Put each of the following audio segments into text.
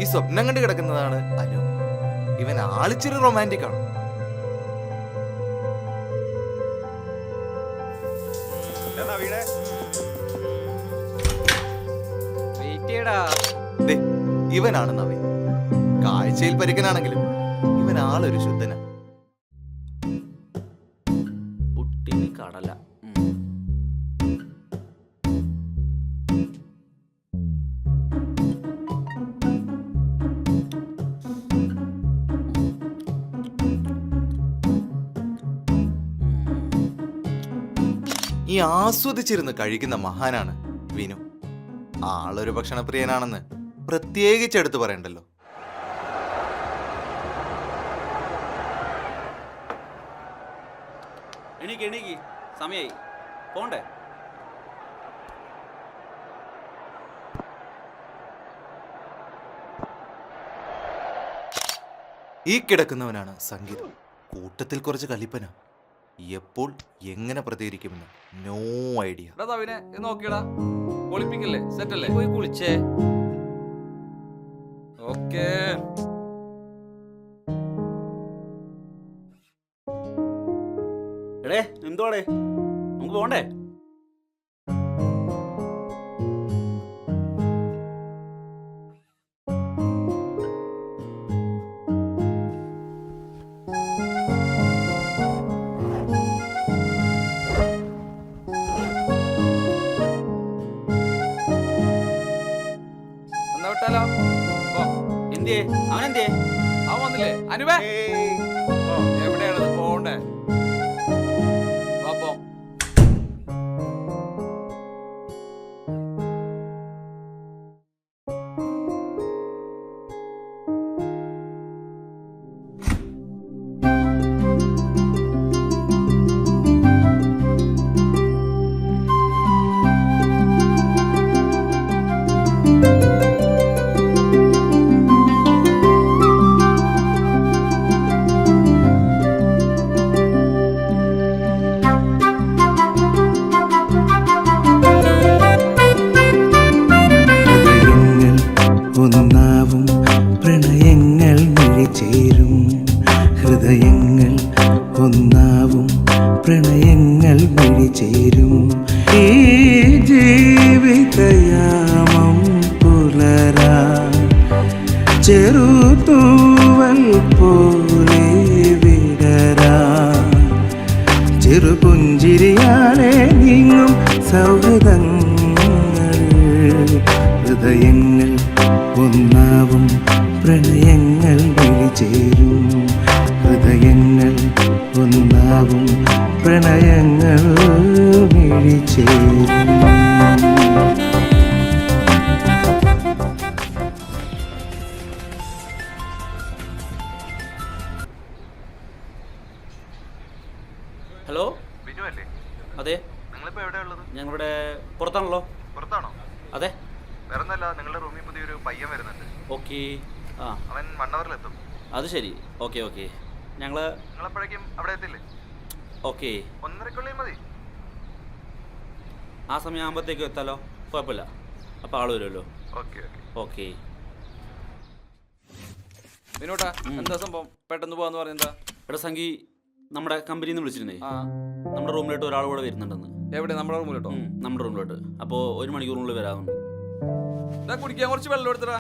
ഈ സ്വപ്നം കണ്ട് കിടക്കുന്നതാണ് അനു. ഇവൻ ആളിച്ചിരി റൊമാൻറ്റിക് ആണ്. ദേ, ഇവനാണ് നവീൻ. കാഴ്ചയിൽ പരിക്കനാണെങ്കിലും ഇവൻ ആളൊരു ശുദ്ധന. പുട്ടിന് കടല. ഈ ആസ്വദിച്ചിരുന്ന് കഴിക്കുന്ന മഹാനാണ് വിനു. ആളൊരു ഭക്ഷണപ്രിയനാണെന്ന് പ്രത്യേകിച്ച് എടുത്തു പറയണ്ടല്ലോ. എണീക്ക് സമയായി പോണ്ടേ. ഈ കിടക്കുന്നവനാണ് സംഗീതം. കൂട്ടത്തിൽ കുറച്ച് കലിപ്പന. എപ്പോൾ എങ്ങനെ പ്രതികരിക്കുമെന്ന് നോ ഐഡിയ. നോക്കിയടാ, ഒളിപ്പിക്കല്ലേ, സെറ്റ് അല്ലേ? പോയി കുളിച്ചേ. ഓക്കേ. എടേ എന്തോടെ, നമുക്ക് പോണ്ടേ? എന്നാ വിട്ടാലോ? എന്തിയേ അവനെന്തിയേ? അവൻ വന്നില്ലേ? അനുവേ, എവിടെയാണത്? പോണ്ടേ? വാ. ഒന്നാവും പ്രണയങ്ങൾ മിഴിചേരും. ഹൃദയങ്ങൾ ഒന്നാവും പ്രണയങ്ങൾ മിഴിചേരും. ഈ ജീവിതയാമം പുലരാ ചെറുതൂവൽ പോലെ വിടരാ. ചെറുപുഞ്ചിരിയാലെ നീങ്ങും സൗഹൃദങ്ങൾ. ഹൃദയങ്ങൾ ഒന്നാവും പ്രണയങ്ങൾ വിളിചേരും. ഹൃദയങ്ങൾ ഒന്നാവും പ്രണയങ്ങൾ വിളിചേരും. ഹലോ, വിനു അല്ലേ? അതെ. നിങ്ങളിപ്പോ എവിടെയുള്ളത്? ഞങ്ങളിവിടെ പുറത്താണല്ലോ. പുറത്താണോ? അതെ. വേറൊന്നല്ല, നിങ്ങളുടെ റൂമിൽ പുതിയൊരു പയ്യൻ വരുന്നുണ്ട്. ഓക്കെ. ആ, അവൻ 1 അവറിലെത്തും. അത് ശരി. ഓക്കെ. നിങ്ങളെപ്പോഴേക്കും അവിടെ എത്തില്ലേ? ഓക്കെ. 1:30 മതി. ആ സമയം ആകുമ്പോഴത്തേക്കും എത്താലോ, കുഴപ്പമില്ല. അപ്പോൾ ആൾ വരുമല്ലോ. ഓക്കെ. വിനോട്ടാ, എന്താ സംഭവം? പെട്ടെന്ന് പോവാന്ന് പറഞ്ഞെന്താ? എടാ സംഗി, നമ്മുടെ കമ്പനിയിൽ നിന്ന് വിളിച്ചിരുന്നേ. ആ, നമ്മുടെ റൂമിലോട്ട് ഒരാൾ കൂടെ വരുന്നുണ്ടെന്ന്. എവിടെ? നമ്മുടെ റൂമിലോട്ടോ? നമ്മുടെ റൂമിലോട്ട്. അപ്പോൾ 1 മണിക്കൂറിനുള്ളിൽ വരാമെന്ന്. ഇതാ, കുടിക്കാൻ കുറച്ച് വെള്ളം എടുത്തടാ.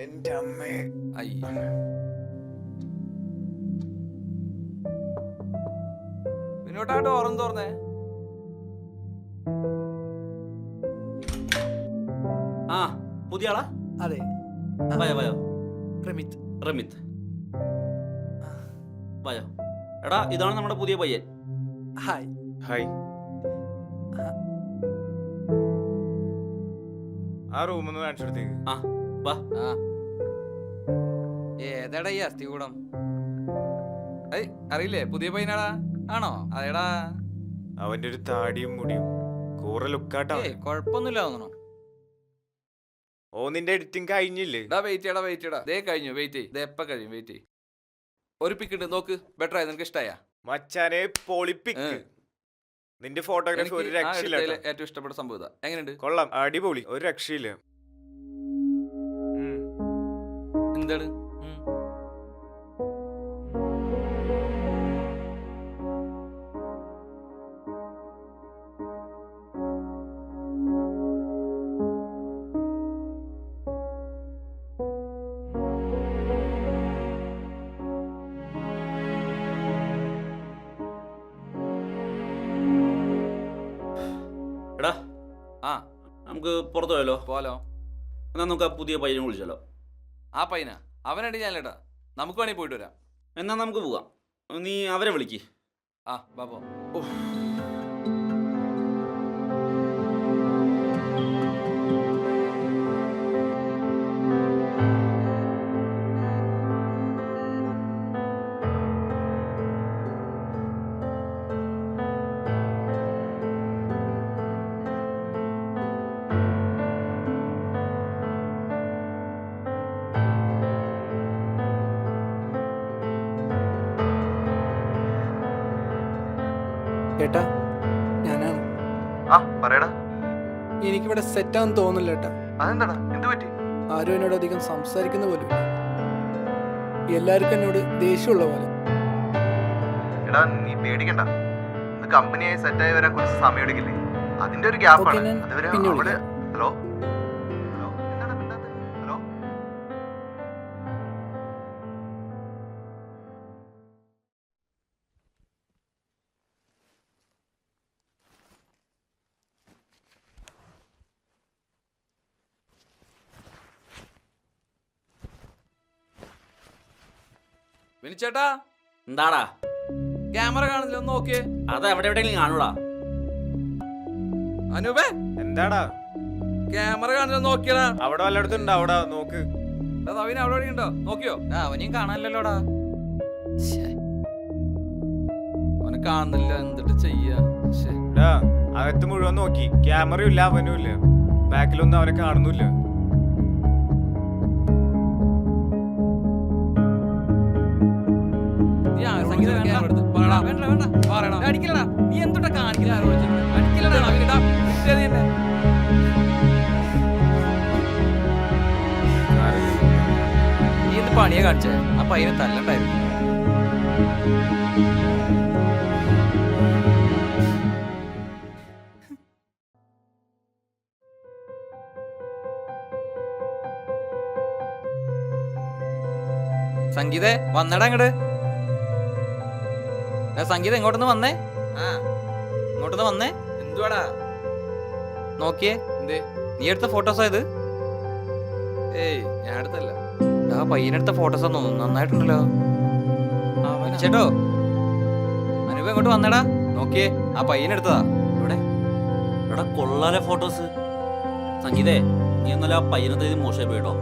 എന്റെ അമ്മേ. വിനോട്ടാ, ഡോറം തോർന്നേ. ആ, പുതിയ ആളാ? അതെ, വയോ. റമിത്. വയോ. എടാ, ഇതാണ് നമ്മുടെ പുതിയ പയ്യൻ. ഹായ്. ആ റൂമൊന്ന് കാണിച്ചു കൊടുത്തേക്ക്. ആ, വാ. ഏതാടാ ഈ അസ്ഥികൂടം? അറിയില്ലേ? പുതിയ പയ്യനാടാ. ആണോ? അതേടാ. അവന്റെ ഒരു താടിയും മുടിയും കൂറ ലുക്കാട്ടാ. കൊഴപ്പൊന്നുമില്ല തോന്നണോ? ഓ, നിന്റെ എഡിറ്റിംഗ് കഴിഞ്ഞില്ലേ? വെയിറ്റ് ചെയ്യടാ. ദേ കഴിഞ്ഞു. വെയിറ്റ് ചെയ്യ്. ദേ എപ്പ കഴിയും? വെയിറ്റ് ചെയ്യ്. ഒരു പിക്ക് ഉണ്ട്, നോക്ക്. ബെറ്റർ ആയി? നിനക്ക് ഇഷ്ടായ? മച്ചാനെ പൊളിപ്പിക്ക്. നിന്റെ ഫോട്ടോഗ്രാഫി ഒരു രക്ഷയില്ല. ഏറ്റവും ഇഷ്ടപ്പെട്ട സംഭവം എങ്ങനെയുണ്ട്? കൊള്ളാം, അടിപൊളി, ഒരു രക്ഷയില്ല. എന്താണ് എടാ ആ നമുക്ക് പുറത്തു പോയാലോ? പോലോ. എന്നാൽ നമുക്ക് ആ പുതിയ പയ്യനെ വിളിച്ചാലോ? ആ പയ്യനാ അവനടി ഞാനില്ലട്ടാ, നമുക്ക് വേണമെങ്കിൽ പോയിട്ട് വരാം. എന്നാൽ നമുക്ക് പോവാം. നീ അവരെ വിളിക്ക്. ആ ബാബോ. ഏട്ടാ, ഞാനാണ്. ആ പറയടാ. എനിക്കിവിടെ സെറ്റാന്ന് തോന്നില്ല ഏട്ടാ. അതെന്താടാ, എന്ത് പറ്റി? ആരും എന്നോട് അധികം സംസാരിക്കുന്ന പോലും എല്ലാവർക്കും എന്നോട് ദേഷ്യമുള്ള പോലെ. എടാ നീ പേടിക്കണ്ട, ഇന്ന് കമ്പനിയായി സെറ്റായി വരാൻ കുറച്ച് സമയം എടുക്കില്ലേ, അതിന്റെ ഒരു ഗ്യാപ്പാണ്. ഓക്കേ, ഞാൻ അതുവരെ പിന്നെ അവിടെ വിളിക്കാം. ഹലോ ഹലോ എന്താണ് മിണ്ടാത്തെ? ഹലോ വിനിച്ചേട്ടാ, എന്താടാ? ക്യാമറ കാണുന്നില്ല, ഒന്ന് നോക്കിയേ. അത് എവിടെ എവിടെയെങ്കിലും കാണൂടാ. അനൂപേ, എന്താടാ ക്യാമറ കാണുന്നില്ല, നോക്കിയടാ. അവിടെ വല്ലയിടത്തും ഉണ്ടോ? അവിടെ നോക്ക്. നവീന അവിടെ എവിടെയും ഉണ്ടോ? നോക്കിയോ? അവനെയും കാണാനില്ലല്ലോടാ. അവന് കാണുന്നില്ല, എന്തിട്ട് ചെയ്യാ? ശ്ശേ. ഡാ അകത്ത് മുഴുവൻ നോക്കി, ക്യാമറയും ഇല്ല, അവനും ഇല്ല, ബാക്കിലൊന്നും അവനെ കാണുന്നില്ല. നീ ആ സംഗീത ക്യാമറ എടുത്ത് പറയടാ. പറയടാ. അടിക്കലടാ, നീ എന്തുട്ടാ കാണിക്കില്ല? അടിക്കലടാ നവീനടാ, വിട്ടേത് തന്നെ. നീ എന്ത് പണിയാ കാണിച്ചേ? ആ പയ്യനെ തല്ലണ്ടായിരുന്നു. സംഗീതേ, വന്നടാ ഇങ്ങട്. സംഗീത ഇങ്ങോട്ടൊന്ന് വന്നേ. ഇങ്ങോട്ടൊന്ന് വന്നേ. എന്തുവാടാ? നോക്കിയേ. എന്തേ? നീ എടുത്ത ഫോട്ടോസാ ഇത്? ഏയ് ഞാൻ എടുത്തല്ല. ആ പയ്യനെടുത്ത ഫോട്ടോസാ തോന്നുന്നു. നന്നായിട്ടുണ്ടല്ലോ. ചേട്ടോ, അനൂപ ഇങ്ങോട്ട് വന്നടാ. നോക്കിയേ, ആ പയ്യനെടുത്തതാ. ഇവിടെ ഇവിടെ കൊള്ളാലെ ഫോട്ടോസ്. സംഗീതേ, നീ ഒന്നല്ല ആ പയ്യനത്തെ മോശമായി പോയിട്ടോ.